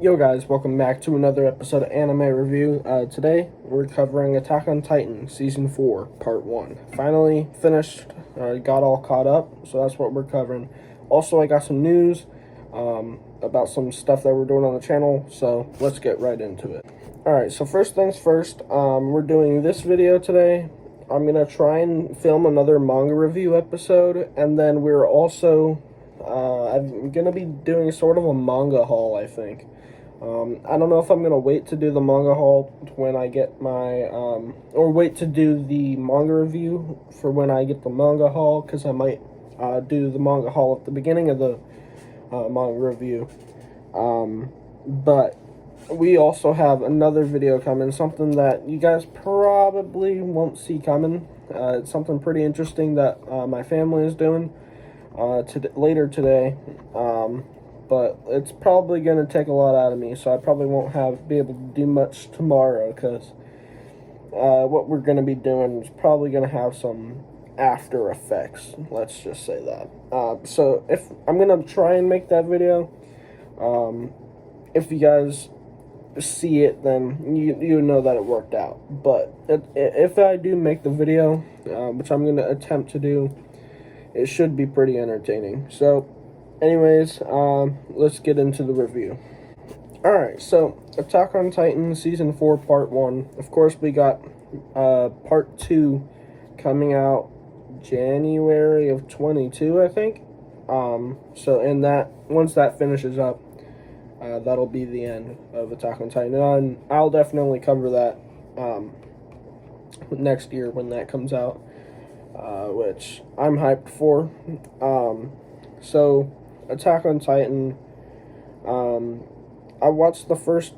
Yo guys, welcome back to another episode of Anime Review. Today, we're covering Attack on Titan Season 4, Part 1. Finally finished, got all caught up, so that's what we're covering. Also, I got some news about some stuff that we're doing on the channel, so let's get right into it. Alright, so first things first, we're doing this video today. I'm going to try and film another manga review episode, and then we're also, I'm going to be doing sort of a manga haul, I think. I don't know if I'm going to wait to do the manga haul when I get my, or wait to do the manga review for when I get the manga haul, because I might do the manga haul at the beginning of the manga review. But we also have another video coming, something that you guys probably won't see coming. It's something pretty interesting that my family is doing later today. But it's probably going to take a lot out of me, so I probably won't be able to do much tomorrow, because what we're going to be doing is probably going to have some after effects, let's just say that. So if I'm going to try and make that video, if you guys see it, then you know that it worked out. But if I do make the video, which I'm going to attempt to do, it should be pretty entertaining. So anyways, let's get into the review. Alright, so Attack on Titan Season 4 Part 1. Of course, we got Part 2 coming out January of 22, I think. So in that, once that finishes up, that'll be the end of Attack on Titan. And I'll definitely cover that next year when that comes out, which I'm hyped for. So Attack on Titan, I watched the first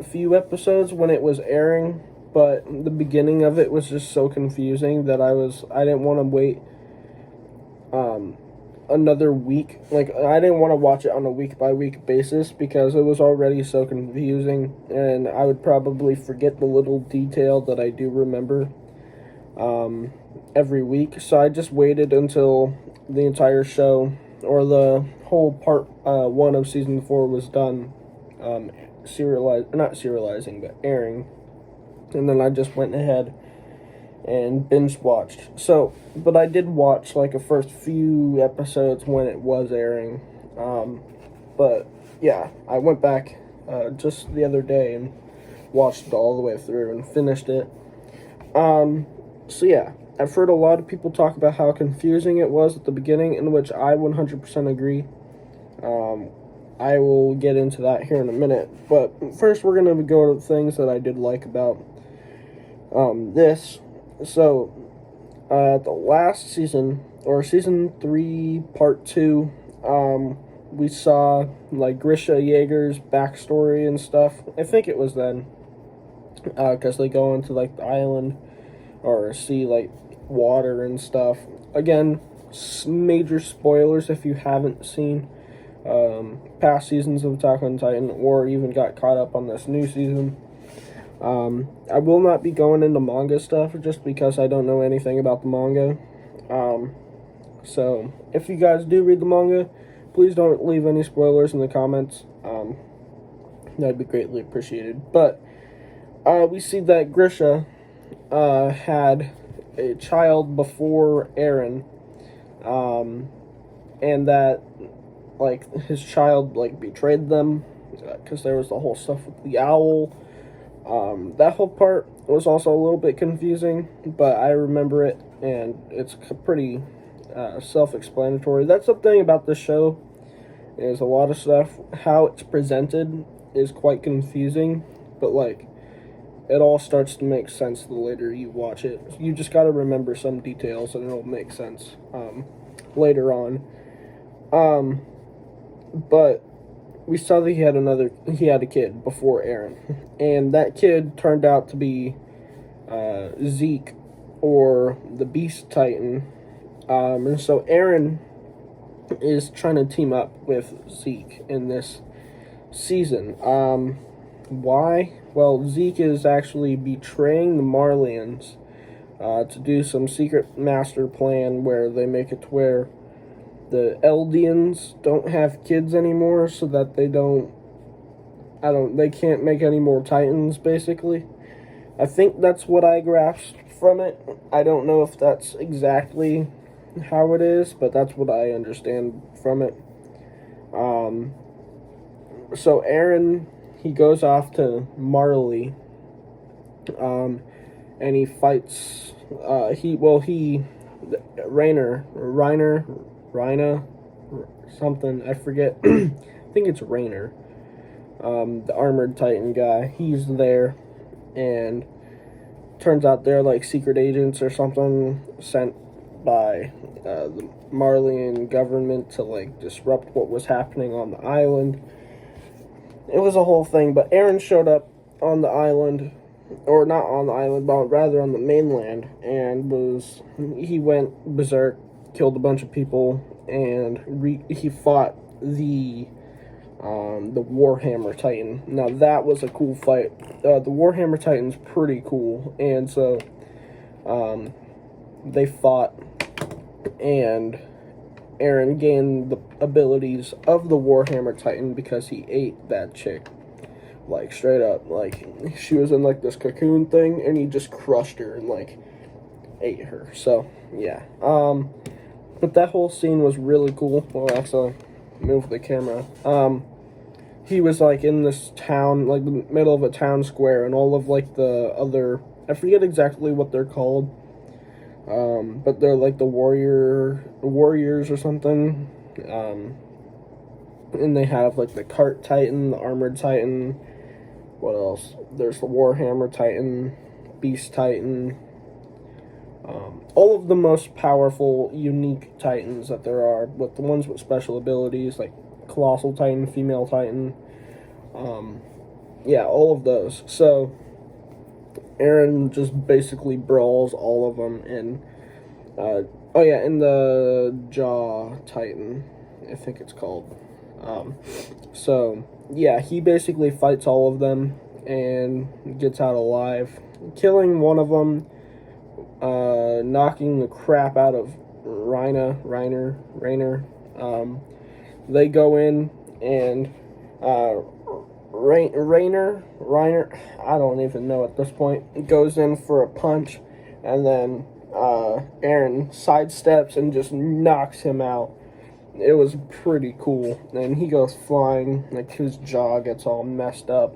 few episodes when it was airing, but the beginning of it was just so confusing that I didn't want to wait another week. Like, I didn't want to watch it on a week-by-week basis because it was already so confusing, and I would probably forget the little detail that I do remember every week. So I just waited until the entire show, or the whole part 1 of Season 4 was done, not serializing, but airing. And then I just went ahead and binge watched. So, but I did watch like the first few episodes when it was airing. But yeah, I went back just the other day and watched it all the way through and finished it. So yeah, I've heard a lot of people talk about how confusing it was at the beginning, in which I 100% agree. I will get into that here in a minute, but first we're going to go to things that I did like about this. So, the last season, or Season 3, Part 2, we saw, like, Grisha Yeager's backstory and stuff. I think it was then, because they go into, like, the island, or see, like, water and stuff. Again, major spoilers if you haven't seen past seasons of Attack on Titan, or even got caught up on this new season. I will not be going into manga stuff just because I don't know anything about the manga. So if you guys do read the manga, please don't leave any spoilers in the comments. That'd be greatly appreciated. But we see that Grisha had a child before Eren, and that, like, his child, like, betrayed them, because there was the whole stuff with the owl. That whole part was also a little bit confusing, but I remember it, and it's pretty self-explanatory. That's the thing about this show, is a lot of stuff, how it's presented is quite confusing, but, like, it all starts to make sense the later you watch it. You just gotta remember some details, and it'll make sense later on. But we saw that he had a kid before Eren, and that kid turned out to be Zeke, or the Beast Titan. And so Eren is trying to team up with Zeke in this season. Why? Well, Zeke is actually betraying the Marlians to do some secret master plan where they make it to where the Eldians don't have kids anymore, so that they don't they can't make any more Titans, basically. I think that's what I grasped from it. I don't know if that's exactly how it is, but that's what I understand from it. So Aaron, he goes off to Marley, and he fights, Reiner, something, I forget, I think it's Rainer, the armored Titan guy, he's there, and turns out they're like secret agents or something sent by the Marleyan government to like disrupt what was happening on the island. It was a whole thing, but Aaron showed up on the island, or not on the island, but rather on the mainland, and he went berserk, killed a bunch of people, and he fought the Warhammer Titan. Now that was a cool fight. The Warhammer Titan's pretty cool, and so they fought, and Aaron gained the abilities of the Warhammer Titan because he ate that chick. Like, straight up. Like, she was in, like, this cocoon thing, and he just crushed her and, like, ate her. So, yeah. But that whole scene was really cool. Well, actually, move the camera. He was, like, in this town, like, the middle of a town square, and all of, like, the other... I forget exactly what they're called. But they're, like, the warriors or something. And they have, like, the Cart Titan, the Armored Titan... What else? There's the Warhammer Titan, Beast Titan, all of the most powerful, unique Titans that there are, with the ones with special abilities, like Colossal Titan, Female Titan, yeah, all of those. So, Aaron just basically brawls all of them, and, and the Jaw Titan, I think it's called. So, yeah, he basically fights all of them and gets out alive, killing one of them, knocking the crap out of Rainer. They go in, and Rainer, I don't even know at this point, goes in for a punch, and then Aaron sidesteps and just knocks him out. It was pretty cool, and he goes flying, like his jaw gets all messed up.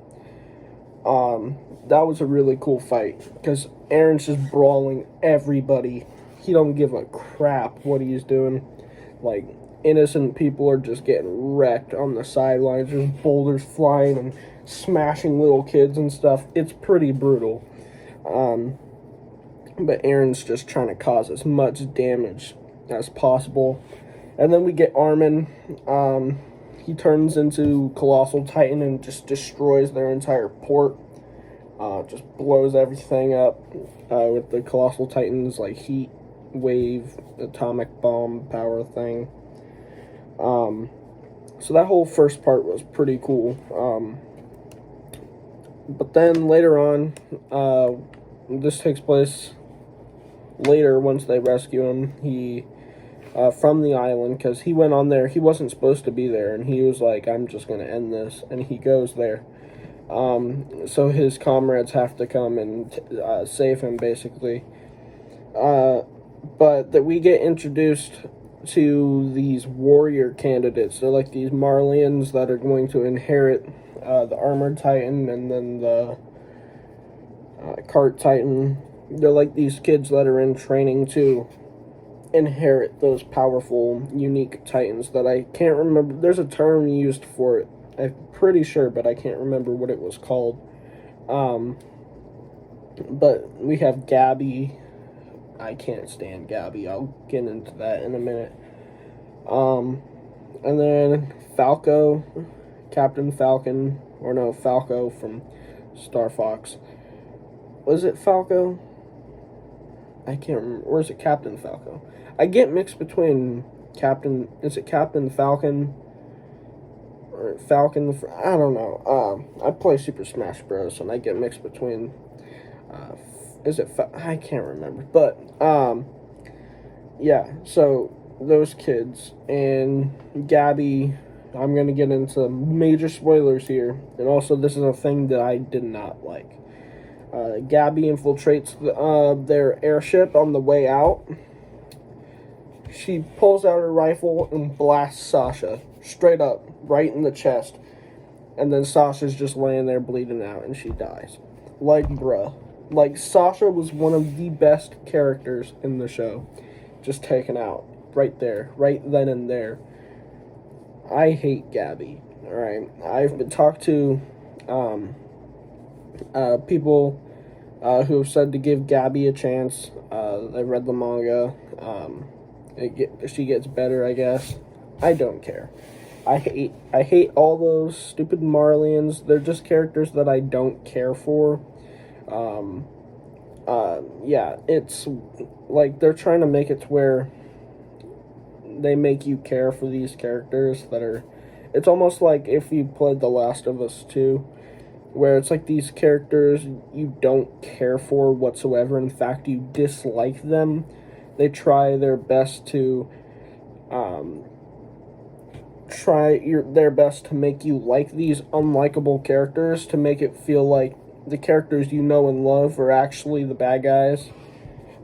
That was a really cool fight, because Aaron's just brawling everybody. He don't give a crap what he's doing. Like, innocent people are just getting wrecked on the sidelines. There's boulders flying and smashing little kids and stuff. It's pretty brutal. But Aaron's just trying to cause as much damage as possible. And then we get Armin. He turns into Colossal Titan and just destroys their entire port. Just blows everything up with the Colossal Titan's like heat wave atomic bomb power thing. So that whole first part was pretty cool. But then later on, this takes place later once they rescue him. He from the island, because he went on there. He wasn't supposed to be there, and he was like, I'm just going to end this, and he goes there. So his comrades have to come and save him, basically. But that we get introduced to these warrior candidates. They're like these Marleyans that are going to inherit the Armored Titan and then the Cart Titan. They're like these kids that are in training to inherit those powerful, unique Titans that I can't remember. There's a term used for it, I'm pretty sure, but I can't remember what it was called. But we have Gabby. I can't stand Gabby. I'll get into that in a minute. And then Falco, Captain Falcon, or no, Falco from Star Fox. Was it Falco? I can't remember. Or is it Captain Falco? I get mixed between is it Captain Falcon? Or Falcon, I don't know. I play Super Smash Bros. And I get mixed between, I can't remember. But, yeah, so those kids, and Gabby I'm going to get into major spoilers here. And also, this is a thing that I did not like. Gabby infiltrates their airship on the way out. She pulls out her rifle and blasts Sasha straight up, right in the chest. And then Sasha's just laying there bleeding out and she dies. Like, bruh. Like, Sasha was one of the best characters in the show. Just taken out. Right there. Right then and there. I hate Gabby. Alright? I've been talked to people who have said to give Gabby a chance. I read the manga. She gets better, I guess. I don't care. I hate all those stupid Marlians. They're just characters that I don't care for. Yeah, it's like they're trying to make it to where they make you care for these characters that are... It's almost like if you played The Last of Us 2, where it's like these characters you don't care for whatsoever. In fact, you dislike them. They try their best to their best to make you like these unlikable characters, to make it feel like the characters you know and love are actually the bad guys,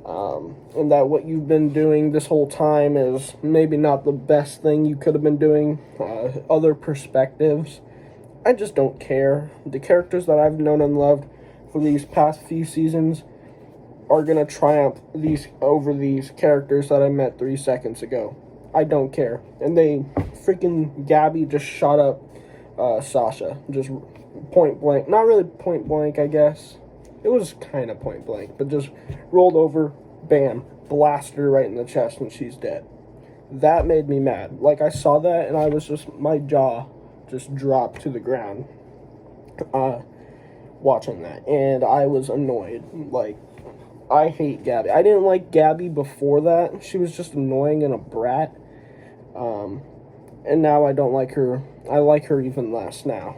and that what you've been doing this whole time is maybe not the best thing you could have been doing. Other perspectives. I just don't care. The characters that I've known and loved for these past few seasons are gonna triumph over these characters that I met 3 seconds ago. I don't care. And freaking Gabby just shot up Sasha. Just point blank. Not really point blank, I guess. It was kind of point blank, but just rolled over, bam, blasted her right in the chest, and she's dead. That made me mad. Like, I saw that, and I was just, my jaw just dropped to the ground watching that. And I was annoyed. Like, I hate Gabby. I didn't like Gabby before that. She was just annoying and a brat. And now I don't like her. I like her even less now.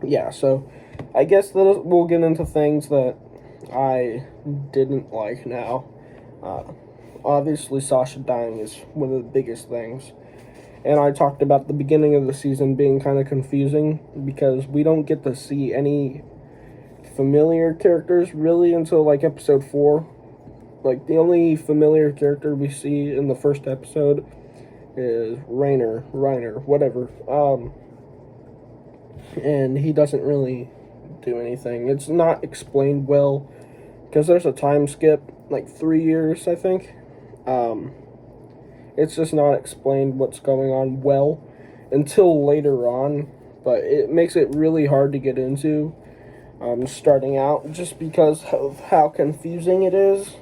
Yeah, so I guess that we'll get into things that I didn't like now. Obviously, Sasha dying is one of the biggest things. And I talked about the beginning of the season being kind of confusing because we don't get to see any familiar characters really until like episode 4. Like, the only familiar character we see in the first episode is Reiner, whatever. And he doesn't really do anything. It's not explained well because there's a time skip, like 3 years, I think. It's just not explained what's going on well until later on, but it makes it really hard to get into starting out just because of how confusing it is.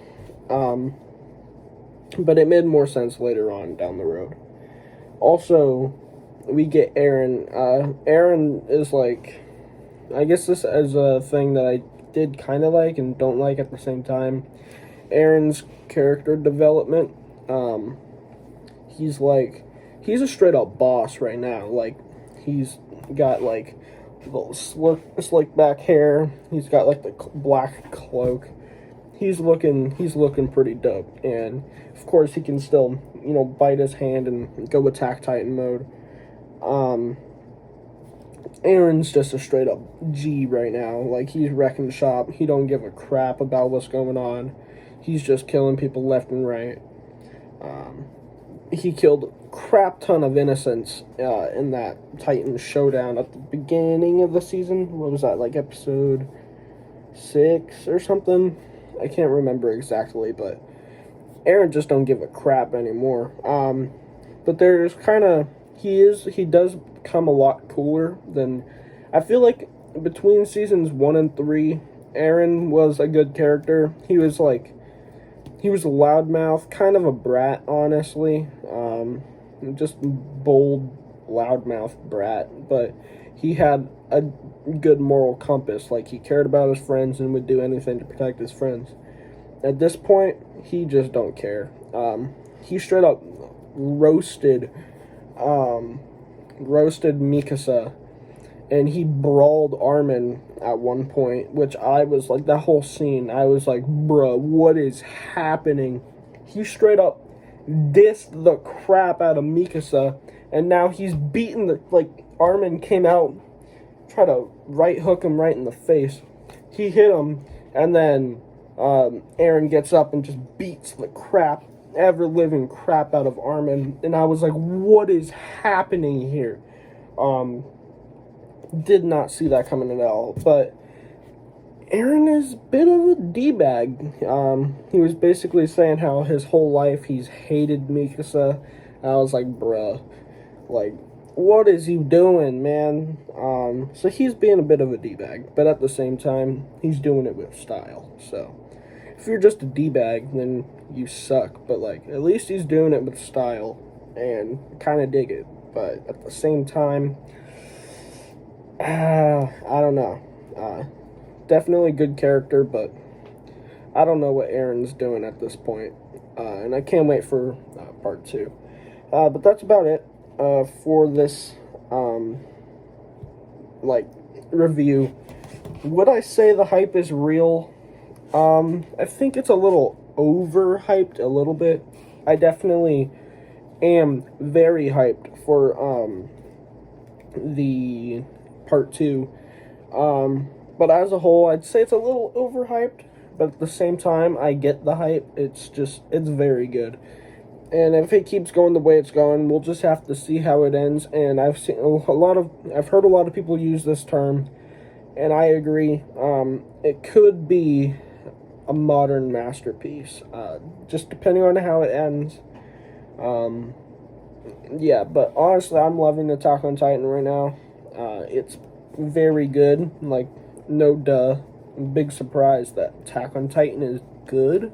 But it made more sense later on down the road. Also, we get Eren. Eren is like, I guess this is a thing that I did kind of like and don't like at the same time. Eren's character development. He's a straight up boss right now. Like, he's got like little slick back hair. He's got like the black cloak. He's looking pretty dope, and of course he can still, bite his hand and go Attack Titan mode. Eren's just a straight up G right now. Like, he's wrecking shop. He don't give a crap about what's going on. He's just killing people left and right. He killed a crap ton of innocents in that Titan showdown at the beginning of the season. What was that, like episode 6 or something? I can't remember exactly, but Eren just don't give a crap anymore. But there's kind of, he does become a lot cooler than, I feel like between seasons 1 and 3, Eren was a good character. He was a loudmouth, kind of a brat, honestly. Just bold, loudmouth brat, but he had a good moral compass. Like, he cared about his friends and would do anything to protect his friends. At this point, he just don't care. He straight up roasted Mikasa, and he brawled Armin at one point, which I was like, that whole scene, I was like, bruh, what is happening? He straight up dissed the crap out of Mikasa, and now he's beaten the, like, Armin came out, try to right hook him right in the face. He hit him, and then Eren gets up and just beats the crap, ever living crap out of Armin, and I was like, what is happening here? Did not see that coming at all, but Eren is a bit of a D-bag. He was basically saying how his whole life he's hated Mikasa. I was like, bruh, like, what is he doing, man? So he's being a bit of a D-bag, but at the same time, he's doing it with style. So if you're just a D-bag, then you suck. But, like, at least he's doing it with style, and kind of dig it. But at the same time, I don't know. Definitely good character, but I don't know what Eren's doing at this point. And I can't wait for part 2. But that's about it for this, review. Would I say the hype is real? I think it's a little overhyped a little bit. I definitely am very hyped for the part 2. But as a whole, I'd say it's a little overhyped, but at the same time, I get the hype. It's very good. And if it keeps going the way it's going, we'll just have to see how it ends. And I've heard a lot of people use this term, and I agree. It could be a modern masterpiece, just depending on how it ends. Yeah, but honestly, I'm loving Attack on Titan right now. It's very good. Like, no duh. Big surprise that Attack on Titan is good.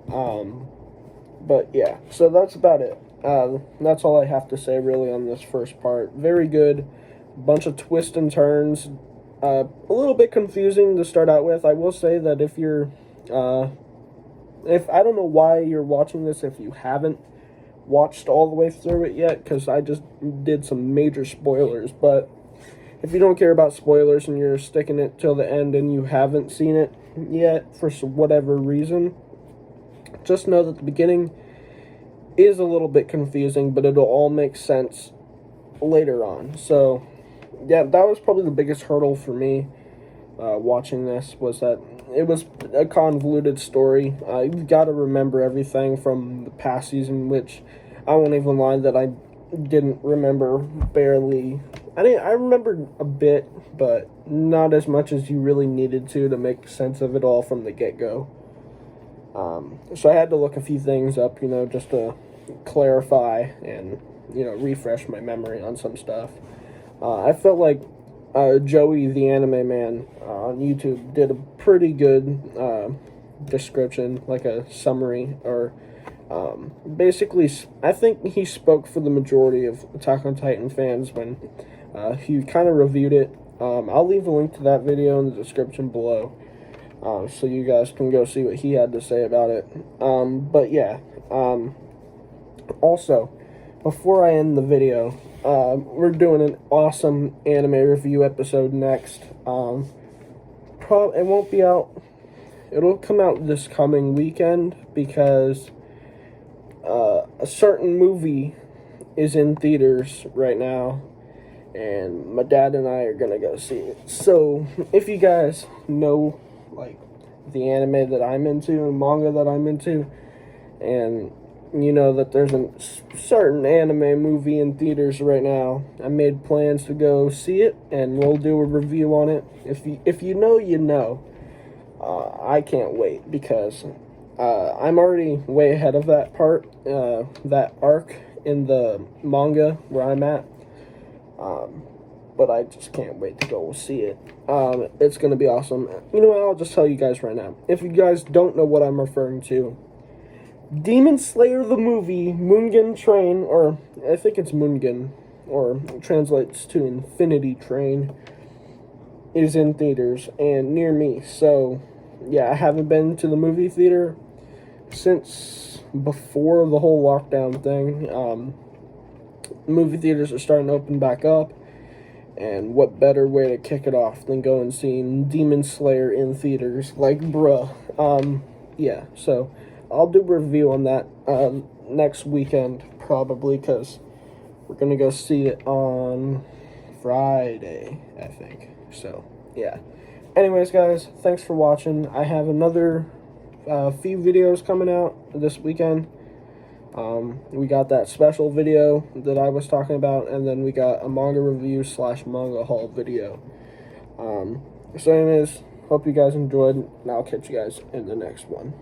But yeah, so that's about it. That's all I have to say really on this first part. Very good. Bunch of twists and turns. A little bit confusing to start out with. I will say that if you're, if I don't know why you're watching this if you haven't watched all the way through it yet, because I just did some major spoilers, but if you don't care about spoilers and you're sticking it till the end and you haven't seen it yet for whatever reason, just know that the beginning is a little bit confusing, but it'll all make sense later on. So yeah, that was probably the biggest hurdle for me watching this, was that it was a convoluted story. You've got to remember everything from the past season, which I won't even lie that I didn't remember barely. I remembered a bit, but not as much as you really needed to make sense of it all from the get-go. So I had to look a few things up, just to clarify and, refresh my memory on some stuff. I felt like Joey, TheAnimeMan, on YouTube did a pretty good description, like a summary, or basically, I think he spoke for the majority of Attack on Titan fans when he kind of reviewed it. I'll leave a link to that video in the description below, so you guys can go see what he had to say about it. But yeah, also, before I end the video, we're doing an awesome anime review episode next. It won't be out. It'll come out this coming weekend because a certain movie is in theaters right now, and my dad and I are gonna go see it. So if you guys know, like, the anime that I'm into and manga that I'm into, and you know that there's a certain anime movie in theaters right now, I made plans to go see it, and we'll do a review on it. If you know, you know. I can't wait, because I'm already way ahead of that part, that arc in the manga where I'm at. But I just can't wait to go see it. It's going to be awesome. You know what, I'll just tell you guys right now. If you guys don't know what I'm referring to, Demon Slayer the movie, Mugen Train, or I think it's Mugen, or translates to Infinity Train, is in theaters and near me. So yeah, I haven't been to the movie theater since before the whole lockdown thing. Movie theaters are starting to open back up, and what better way to kick it off than go and seeing Demon Slayer in theaters? Like, bruh. Yeah, so I'll do a review on that next weekend, probably, because we're going to go see it on Friday, I think. So, yeah. Anyways, guys, thanks for watching. I have another few videos coming out this weekend. We got that special video that I was talking about, and then we got a manga review / manga haul video. So anyways, hope you guys enjoyed, and I'll catch you guys in the next one.